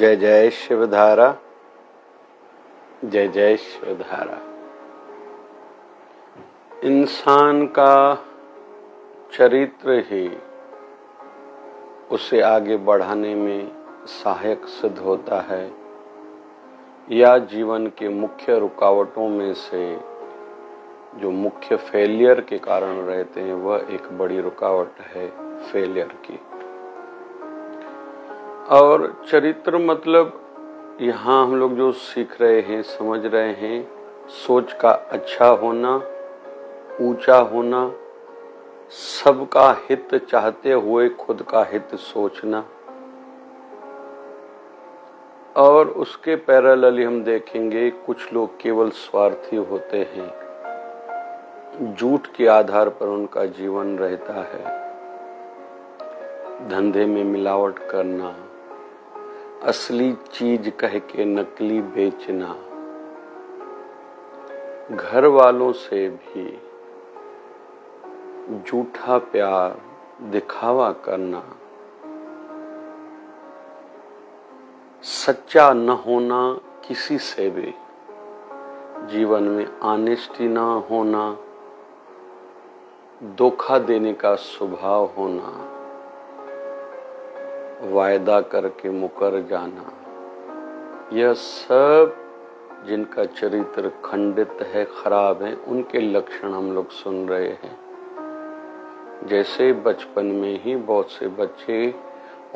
जय जय शिवधारा, जय जय शिवधारा। इंसान का चरित्र ही उसे आगे बढ़ाने में सहायक सिद्ध होता है, या जीवन के मुख्य रुकावटों में से जो मुख्य फेलियर के कारण रहते हैं वह एक बड़ी रुकावट है फेलियर की। और चरित्र मतलब यहाँ हम लोग जो सीख रहे हैं, समझ रहे हैं, सोच का अच्छा होना, ऊंचा होना, सबका हित चाहते हुए खुद का हित सोचना। और उसके पैरेलली हम देखेंगे कुछ लोग केवल स्वार्थी होते हैं, झूठ के आधार पर उनका जीवन रहता है, धंधे में मिलावट करना, असली चीज कह के नकली बेचना, घर वालों से भी झूठा प्यार दिखावा करना, सच्चा न होना किसी से भी, जीवन में ऑनेस्टी ना होना, धोखा देने का स्वभाव होना, वायदा करके मुकर जाना, यह सब जिनका चरित्र खंडित है, खराब है, उनके लक्षण हम लोग सुन रहे हैं। जैसे बचपन में ही बहुत से बच्चे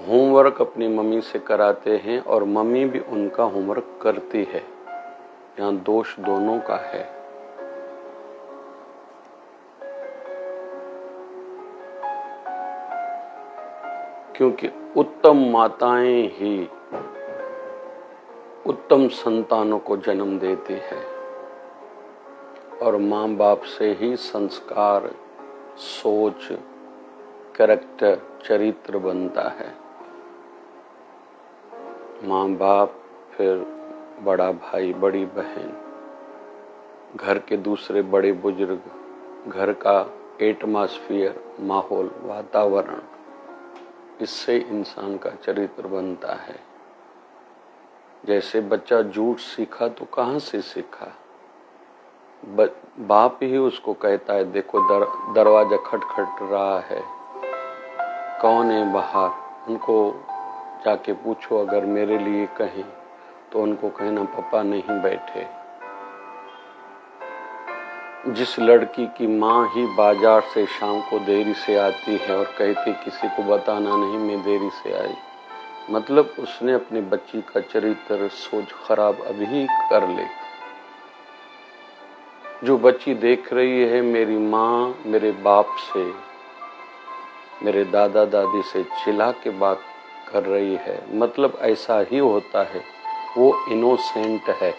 होमवर्क अपनी मम्मी से कराते हैं और मम्मी भी उनका होमवर्क करती है, यहाँ दोष दोनों का है। क्योंकि उत्तम माताएं ही उत्तम संतानों को जन्म देती है और माँ बाप से ही संस्कार, सोच, कैरेक्टर, चरित्र बनता है। माँ बाप, फिर बड़ा भाई, बड़ी बहन, घर के दूसरे बड़े बुजुर्ग, घर का एटमॉस्फियर, माहौल, वातावरण, इससे इंसान का चरित्र बनता है। जैसे बच्चा झूठ सीखा तो कहाँ से सीखा? बाप ही उसको कहता है, देखो दरवाजा खटखट रहा है, कौन है बाहर? उनको जाके पूछो, अगर मेरे लिए कहें तो उनको कहना पापा नहीं बैठे। जिस लड़की की माँ ही बाजार से शाम को देरी से आती है और कहती किसी को बताना नहीं मैं देरी से आई, मतलब उसने अपनी बच्ची का चरित्र, सोच खराब अभी कर ले। जो बच्ची देख रही है मेरी माँ मेरे बाप से, मेरे दादा दादी से चिल्ला के बात कर रही है, मतलब ऐसा ही होता है, वो इनोसेंट है,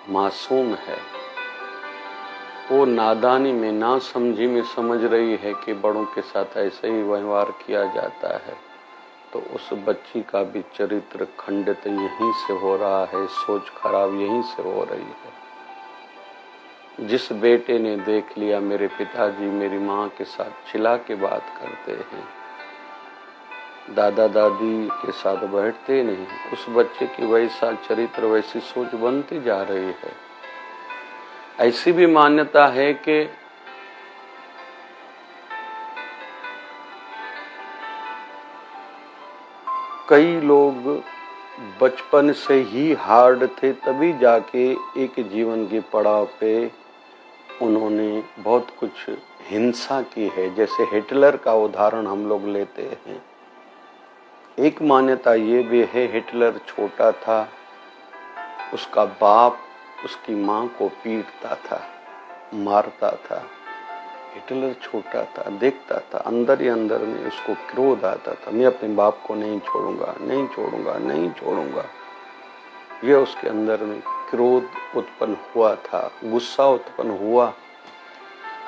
मासूम है, वो नादानी में, ना समझी में समझ रही है कि बड़ों के साथ ऐसे ही व्यवहार किया जाता है। तो उस बच्ची का भी चरित्र खंडित यहीं से हो रहा है, सोच खराब यहीं से हो रही है। जिस बेटे ने देख लिया मेरे पिताजी मेरी माँ के साथ चिल्ला के बात करते हैं, दादा दादी के साथ बैठते नहीं, उस बच्चे की वैसा चरित्र, वैसी सोच बनती जा रही है। ऐसी भी मान्यता है कि कई लोग बचपन से ही हार्ड थे, तभी जाके एक जीवन के पड़ाव पे उन्होंने बहुत कुछ हिंसा की है। जैसे हिटलर का उदाहरण हम लोग लेते हैं। एक मान्यता ये भी है, हिटलर छोटा था, उसका बाप उसकी माँ को पीटता था, मारता था। हिटलर छोटा था, देखता था, अंदर ही अंदर में उसको क्रोध आता था, मैं अपने बाप को नहीं छोड़ूंगा, नहीं छोड़ूंगा, नहीं छोड़ूंगा। यह उसके अंदर में क्रोध उत्पन्न हुआ था, गुस्सा उत्पन्न हुआ।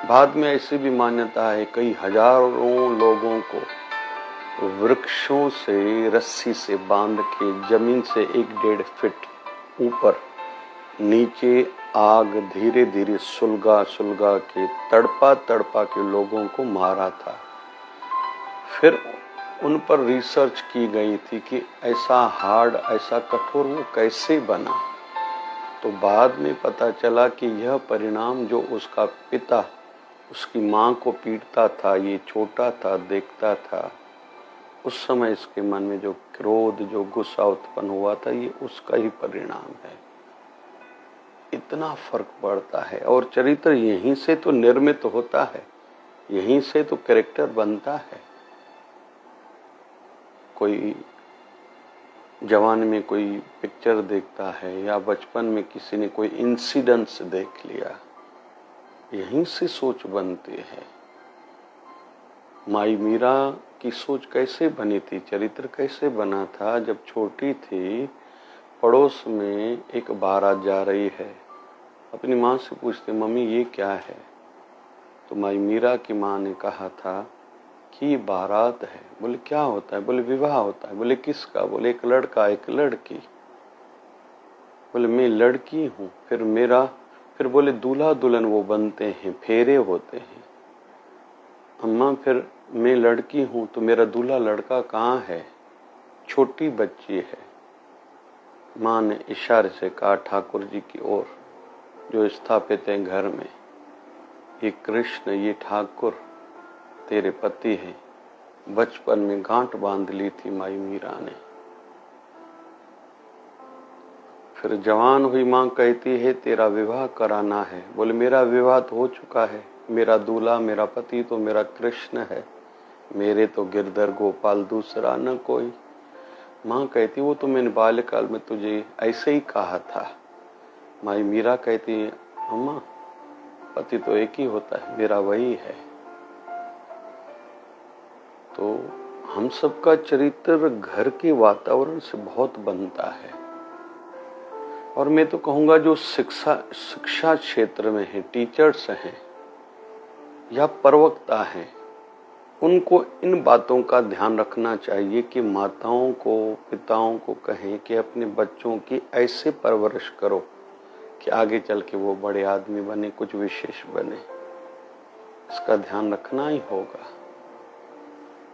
बाद में ऐसी भी मान्यता है, कई हजारों लोगों को वृक्षों से रस्सी से बांध के जमीन से 1-1.5 फीट ऊपर नीचे आग धीरे धीरे सुलगा सुलगा के तड़पा तड़पा के लोगों को मारा था। फिर उन पर रिसर्च की गई थी कि ऐसा हार्ड, ऐसा कठोर वो कैसे बना। तो बाद में पता चला कि यह परिणाम जो उसका पिता उसकी माँ को पीटता था, ये छोटा था, देखता था, उस समय इसके मन में जो क्रोध, जो गुस्सा उत्पन्न हुआ था, ये उसका ही परिणाम है। इतना फर्क पड़ता है। और चरित्र यहीं से तो निर्मित होता है, यहीं से तो कैरेक्टर बनता है। कोई जवान में कोई पिक्चर देखता है या बचपन में किसी ने कोई इंसिडेंट्स देख लिया, यहीं से सोच बनती है। माई मीरा की सोच कैसे बनी थी, चरित्र कैसे बना था। जब छोटी थी, पड़ोस में एक बारात जा रही है, अपनी माँ से पूछती, मम्मी ये क्या है। तो माई मीरा की माँ ने कहा था कि बारात है। बोले क्या होता है। बोले विवाह होता है। बोले किसका। बोले एक लड़का एक लड़की। बोले मैं लड़की हूँ, फिर बोले दूल्हा दुल्हन वो बनते हैं, फेरे होते हैं। अम्मा फिर मैं लड़की हूँ तो मेरा दूल्हा लड़का कहाँ है, छोटी बच्ची है। माँ ने इशारे से कहा ठाकुर जी की ओर जो स्थापित हैं घर में, ये कृष्ण, ये ठाकुर तेरे पति हैं। बचपन में गांठ बांध ली थी माई मीरा ने। फिर जवान हुई माँ कहती है तेरा विवाह कराना है। बोले मेरा विवाह तो हो चुका है, मेरा दूल्हा, मेरा पति तो मेरा कृष्ण है, मेरे तो गिरधर गोपाल दूसरा न कोई। माँ कहती वो तो मैंने बाल्यकाल में तुझे ऐसे ही कहा था। माई मीरा कहती है अम्मा पति तो एक ही होता है, मेरा वही है। तो हम सबका चरित्र घर के वातावरण से बहुत बनता है। और मैं तो कहूँगा जो शिक्षा क्षेत्र में है, टीचर्स हैं या प्रवक्ता हैं, उनको इन बातों का ध्यान रखना चाहिए कि माताओं को, पिताओं को कहें कि अपने बच्चों की ऐसे परवरिश करो कि आगे चल के वो बड़े आदमी बने, कुछ विशेष बने। इसका ध्यान रखना ही होगा।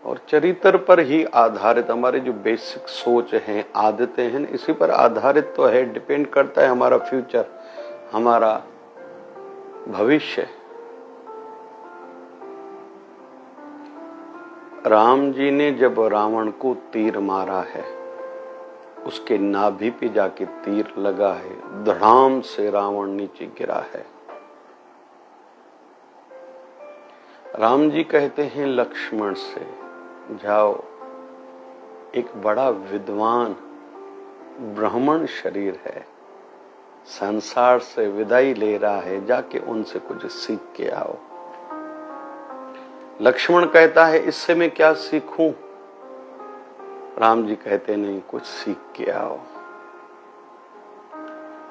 और चरित्र पर ही आधारित हमारे जो बेसिक सोच हैं, आदतें हैं, इसी पर आधारित तो है, डिपेंड करता है हमारा फ्यूचर, हमारा भविष्य। राम जी ने जब रावण को तीर मारा है, उसके नाभि पे जाके तीर लगा है, धड़ाम से रावण नीचे गिरा है। राम जी कहते हैं लक्ष्मण से, जाओ एक बड़ा विद्वान ब्राह्मण शरीर है, संसार से विदाई ले रहा है, जाके उनसे कुछ सीख के आओ। लक्ष्मण कहता है इससे मैं क्या सीखूं। राम जी कहते नहीं, कुछ सीख के आओ।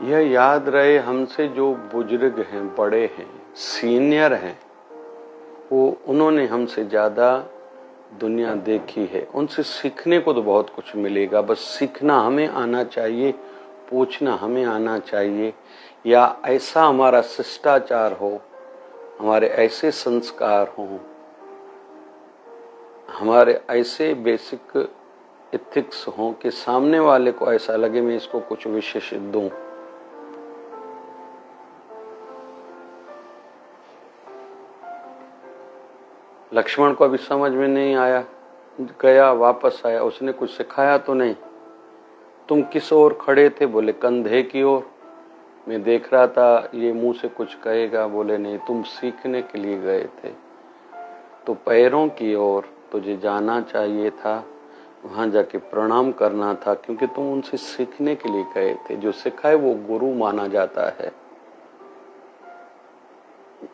यह याद रहे हमसे जो बुजुर्ग हैं, बड़े हैं, सीनियर हैं, वो उन्होंने हमसे ज्यादा दुनिया देखी है, उनसे सीखने को तो बहुत कुछ मिलेगा। बस सीखना हमें आना चाहिए, पूछना हमें आना चाहिए, या ऐसा हमारा शिष्टाचार हो, हमारे ऐसे संस्कार हों, हमारे ऐसे बेसिक एथिक्स हों कि सामने वाले को ऐसा लगे मैं इसको कुछ विशेष दूं। लक्ष्मण को अभी समझ में नहीं आया, गया वापस आया, उसने कुछ सिखाया तो नहीं। तुम किस ओर खड़े थे। बोले कंधे की ओर। मैं देख रहा था ये मुंह से कुछ कहेगा। बोले नहीं, तुम सीखने के लिए गए थे। तो पैरों की ओर तुझे जाना चाहिए था, वहां जाके प्रणाम करना था, क्योंकि तुम उनसे सीखने के लिए गए थे। जो सिखाए वो गुरु माना जाता है।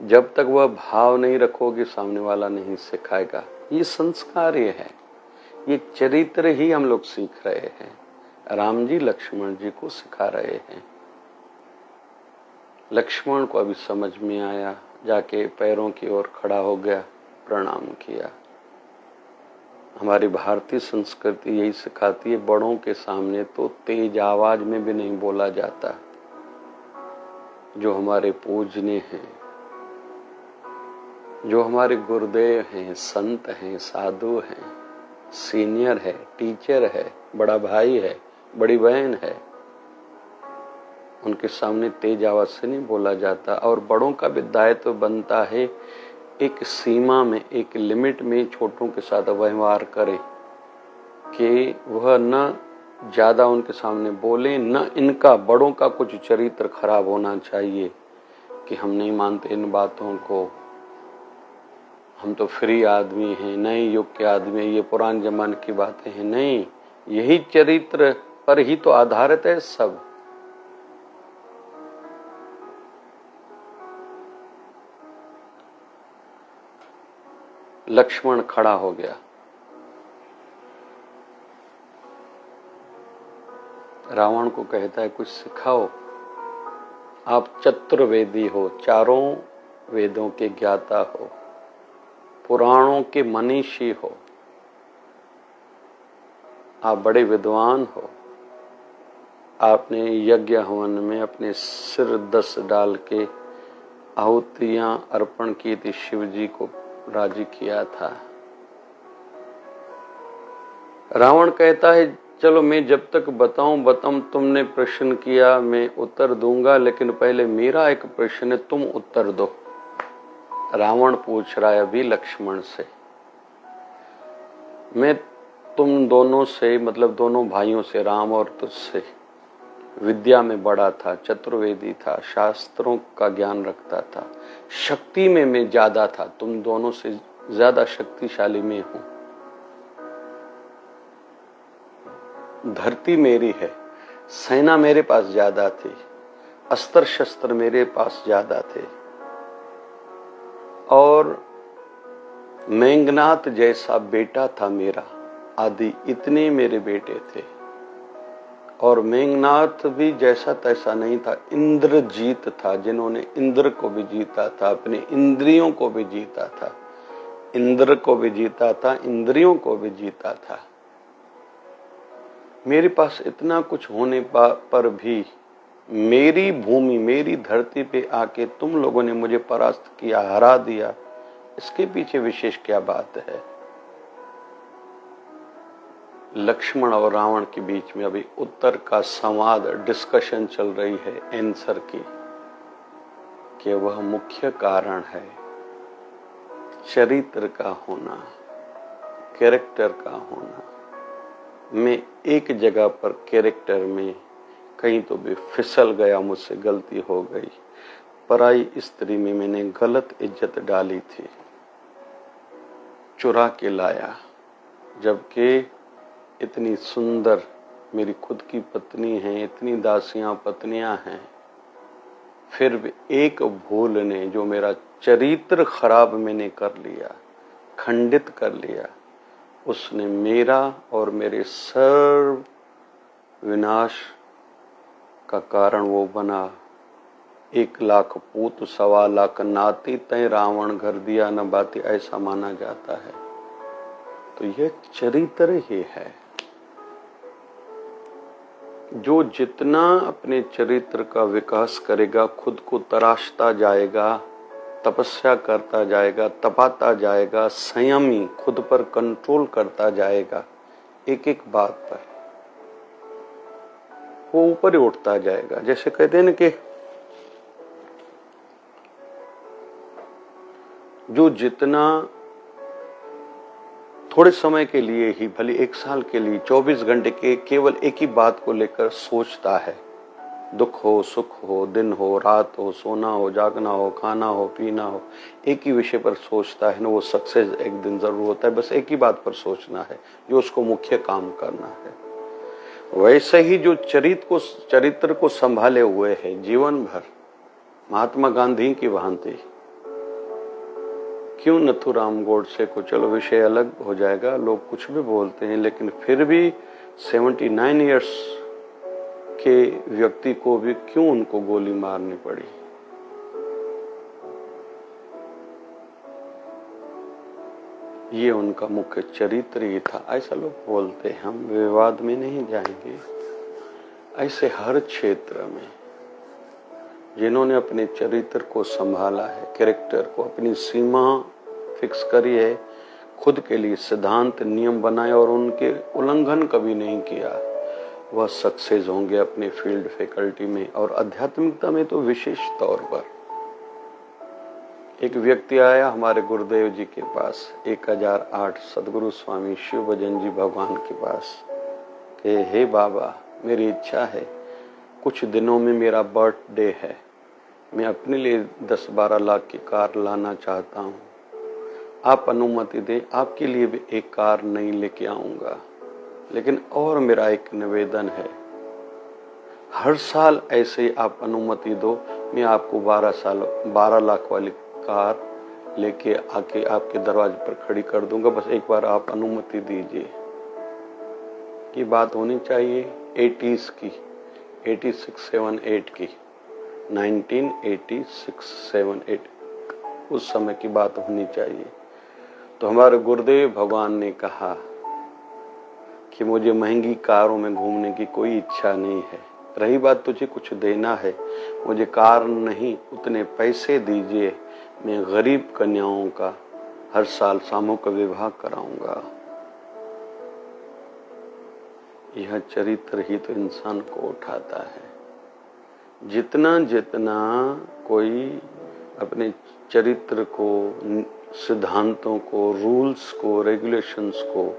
जब तक वह भाव नहीं रखोगे, सामने वाला नहीं सिखाएगा। ये संस्कार ये है, ये चरित्र ही हम लोग सीख रहे हैं। राम जी लक्ष्मण जी को सिखा रहे हैं। लक्ष्मण को अभी समझ में आया, जाके पैरों की ओर खड़ा हो गया, प्रणाम किया। हमारी भारतीय संस्कृति यही सिखाती है, बड़ों के सामने तो तेज आवाज में भी नहीं बोला जाता। जो हमारे पूजनीय हैं, जो हमारे गुरुदेव हैं, संत हैं, साधु हैं, सीनियर है, टीचर है, बड़ा भाई है, बड़ी बहन है, उनके सामने तेज आवाज से नहीं बोला जाता। और बड़ों का भी दायित्व बनता है एक सीमा में, एक लिमिट में छोटों के साथ व्यवहार करे कि वह न ज्यादा उनके सामने बोले, न इनका बड़ों का कुछ चरित्र खराब होना चाहिए कि हम नहीं मानते इन बातों को, हम तो फ्री आदमी हैं, नए युग के आदमी हैं, ये पुराने जमाने की बातें हैं। नहीं, यही चरित्र पर ही तो आधारित है सब। लक्ष्मण खड़ा हो गया, रावण को कहता है कुछ सिखाओ, आप चतुर्वेदी हो, चारों वेदों के ज्ञाता हो, पुराणों के मनीषी हो, आप बड़े विद्वान हो, आपने यज्ञ हवन में अपने सिर 10 डाल के आहुतियां अर्पण की थी, शिव जी को राजी किया था। रावण कहता है चलो मैं जब तक बताऊं, तुमने प्रश्न किया मैं उत्तर दूंगा, लेकिन पहले मेरा एक प्रश्न है, तुम उत्तर दो। रावण पूछ रहा है अभी लक्ष्मण से, मैं तुम दोनों से, मतलब दोनों भाइयों से, राम और तुझसे विद्या में बड़ा था, चतुर्वेदी था, शास्त्रों का ज्ञान रखता था, शक्ति में मैं ज्यादा था, तुम दोनों से ज्यादा शक्तिशाली मैं हूं, धरती मेरी है, सेना मेरे पास ज्यादा थी, अस्त्र शस्त्र मेरे पास ज्यादा थे, और मेघनाथ जैसा बेटा था मेरा, आदि इतने मेरे बेटे थे। और मेघनाथ भी जैसा तैसा नहीं था, इंद्रजीत था, जिन्होंने इंद्र को भी जीता था, अपने इंद्रियों को भी जीता था, इंद्र को भी जीता था, इंद्रियों को भी जीता था। मेरे पास इतना कुछ होने पर भी मेरी भूमि, मेरी धरती पे आके तुम लोगों ने मुझे परास्त किया, हरा दिया, इसके पीछे विशेष क्या बात है? लक्ष्मण और रावण के बीच में अभी उत्तर का संवाद, डिस्कशन चल रही है आंसर की, कि वह मुख्य कारण है चरित्र का होना, कैरेक्टर का होना। मैं एक जगह पर कैरेक्टर में कहीं तो भी फिसल गया, मुझसे गलती हो गई, पराई स्त्री में मैंने गलत इज्जत डाली थी, चुरा के लाया, जबकि इतनी सुंदर मेरी खुद की पत्नी है, इतनी दासियां पत्नियां हैं, फिर भी एक भूल ने जो मेरा चरित्र खराब मैंने कर लिया, खंडित कर लिया, उसने मेरा और मेरे सर्व विनाश का कारण वो बना। 1 लाख पूत 1.25 लाख नाती, तय रावण घर दिया न बाती, ऐसा माना जाता है। तो यह चरित्र ही है। जो जितना अपने चरित्र का विकास करेगा, खुद को तराशता जाएगा, तपस्या करता जाएगा, तपाता जाएगा, संयमी, खुद पर कंट्रोल करता जाएगा, एक एक बात पर वो ऊपर ही उठता जाएगा। जैसे कहते हैं ना कि जो जितना थोड़े समय के लिए ही, भले 1 साल के लिए, 24 घंटे के केवल एक ही बात को लेकर सोचता है, दुख हो, सुख हो, दिन हो, रात हो, सोना हो, जागना हो, खाना हो, पीना हो, एक ही विषय पर सोचता है ना, वो सक्सेस एक दिन जरूर होता है। बस एक ही बात पर सोचना है, जो उसको मुख्य काम करना है। वैसे ही जो चरित्र को संभाले हुए है जीवन भर, महात्मा गांधी की भांति, क्यों नथुराम गोडसे को, चलो विषय अलग हो जाएगा, लोग कुछ भी बोलते हैं, लेकिन फिर भी 79 इयर्स के व्यक्ति को भी क्यों उनको गोली मारनी पड़ी? ये उनका मुख्य चरित्र ही था, ऐसा लोग बोलते हैं। हम विवाद में नहीं जाएंगे। ऐसे हर क्षेत्र में जिन्होंने अपने चरित्र को संभाला है, कैरेक्टर को, अपनी सीमा फिक्स करी है, खुद के लिए सिद्धांत नियम बनाए और उनके उल्लंघन कभी नहीं किया, वह सक्सेस होंगे अपने फील्ड फैकल्टी में और आध्यात्मिकता में तो विशेष तौर पर। एक व्यक्ति आया हमारे गुरुदेव जी के पास 1008 सदगुरु स्वामी शिव भजन जी भगवान के पास कि हे बाबा, मेरी इच्छा है, कुछ दिनों में मेरा बर्थडे है, मैं अपने लिए 10-12 लाख की कार लाना चाहता हूँ, आप अनुमति दें, आपके लिए भी एक कार नहीं लेके आऊँगा, लेकिन और मेरा एक निवेदन है, हर साल ऐसे ही आप अनुमति दो, मैं आपको 12 लाख वाली कार लेके आके आपके दरवाजे पर खड़ी कर दूंगा, बस एक बार आप अनुमति दीजिए। ये बात होनी चाहिए 80s की, 86-78 की, 1986-78 उस समय की बात होनी चाहिए। तो हमारे गुरुदेव भगवान ने कहा कि मुझे महंगी कारों में घूमने की कोई इच्छा नहीं है, रही बात तुझे कुछ देना है, मुझे कार नहीं उतने पैसे दीजिए, मैं गरीब कन्याओं का हर साल सामूहिक विवाह कराऊंगा। यह चरित्र ही तो इंसान को उठाता है। जितना जितना कोई अपने चरित्र को, सिद्धांतों को, रूल्स को, रेगुलेशंस को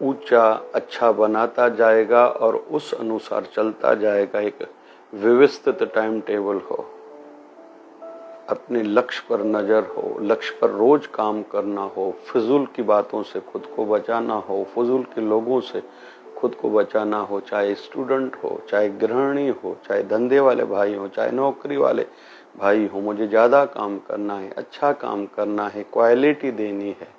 ऊंचा अच्छा बनाता जाएगा और उस अनुसार चलता जाएगा, एक व्यवस्थित टाइम टेबल हो, अपने लक्ष्य पर नजर हो, लक्ष्य पर रोज काम करना हो, फिजूल की बातों से खुद को बचाना हो, फिजूल के लोगों से खुद को बचाना हो, चाहे स्टूडेंट हो, चाहे गृहिणी हो, चाहे धंधे वाले भाई हो, चाहे नौकरी वाले भाई हो, मुझे ज्यादा काम करना है, अच्छा काम करना है, क्वालिटी देनी है,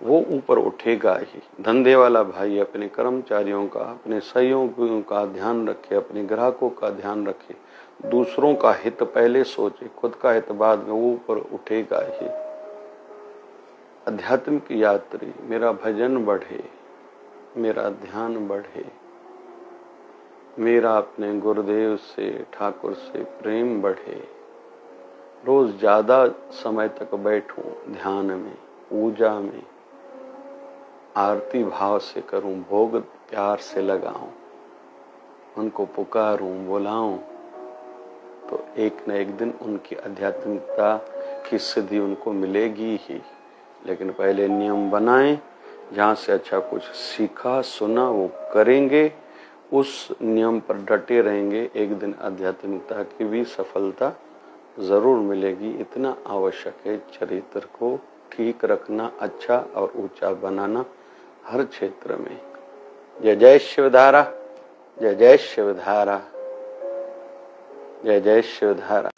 वो ऊपर उठेगा ही। धंधे वाला भाई अपने कर्मचारियों का, अपने सहयोगियों का ध्यान रखे, अपने ग्राहकों का ध्यान रखे, दूसरों का हित पहले सोचे, खुद का हित बाद में, वो ऊपर उठेगा ही। आध्यात्मिक यात्री, मेरा भजन बढ़े, मेरा ध्यान बढ़े, मेरा अपने गुरुदेव से, ठाकुर से प्रेम बढ़े, रोज ज्यादा समय तक बैठूं ध्यान में, पूजा में, आरती भाव से करूं, भोग प्यार से लगाऊं, उनको पुकारूं, बुलाऊं, तो एक न एक दिन उनकी आध्यात्मिकता की सिद्धि उनको मिलेगी ही। लेकिन पहले नियम बनाएं, जहाँ से अच्छा कुछ सीखा सुना वो करेंगे, उस नियम पर डटे रहेंगे, एक दिन आध्यात्मिकता की भी सफलता जरूर मिलेगी। इतना आवश्यक है चरित्र को ठीक रखना, अच्छा और ऊंचा बनाना हर क्षेत्र में। जय जय शिवधारा, जय जय शिवधारा, जय जय शिवधारा।